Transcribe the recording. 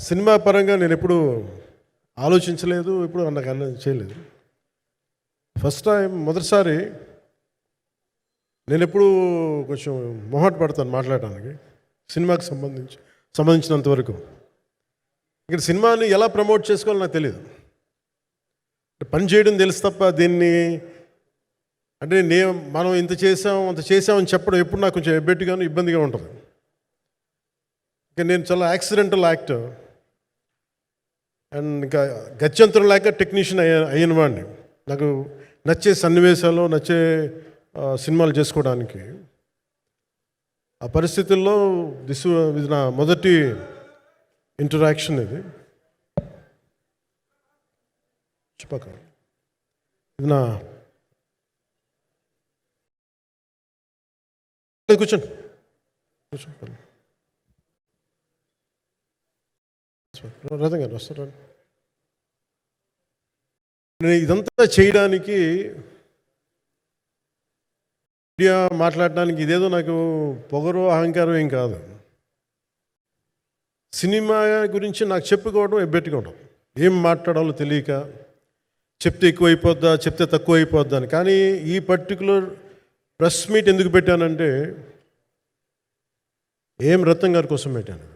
Cinema పరంగా నేను ఎప్పుడు ఆలోచించలేదు, ఇప్పుడు నాకు చేయలేదు. ఫస్ట్ టైం మొదటిసారి నేను ఎప్పుడు కొంచెం మొహాట పడతాను మాట్లాడటానికి సినిమాకి సంబంధించినంత వరకు. ఇక్కడ సినిమాని ఎలా ప్రమోట్ చేసుకోవాలో నాకు తెలియదు. పని చేయడం తెలుసు తప్ప దీన్ని అంటే మనం ఇంత చేసాం అంత చేసామని చెప్పడం ఎప్పుడు నాకు కొంచెం ఎబ్బెట్టుగాను ఇబ్బందిగా ఉంటుంది. ఇంకా నేను చాలా యాక్సిడెంటల్ యాక్టర్ అండ్ ఇంకా గత్యంతరం లేక టెక్నీషియన్ అయిన వాడిని. నాకు నచ్చే సన్నివేశాలు నచ్చే సినిమాలు చేసుకోవడానికి ఆ పరిస్థితుల్లో ఇది నా మొదటి ఇంటరాక్షన్. ఇది నా కూర్చోండి రథం గారు వస్తారు. నేను ఇదంతా చేయడానికి మీడియా మాట్లాడడానికి ఇదేదో నాకు పొగరు అహంకారం ఏం కాదు. సినిమా గురించి నాకు చెప్పుకోవడం ఎబ్బెట్టుకోవడం, ఏం మాట్లాడాలో తెలియక చెప్తే ఎక్కువైపోద్దా చెప్తే తక్కువ అయిపోద్దా అని. కానీ ఈ పర్టికులర్ ప్రెస్ మీట్ ఎందుకు పెట్టానంటే ఏం రత్నం గారి కోసం పెట్టాను.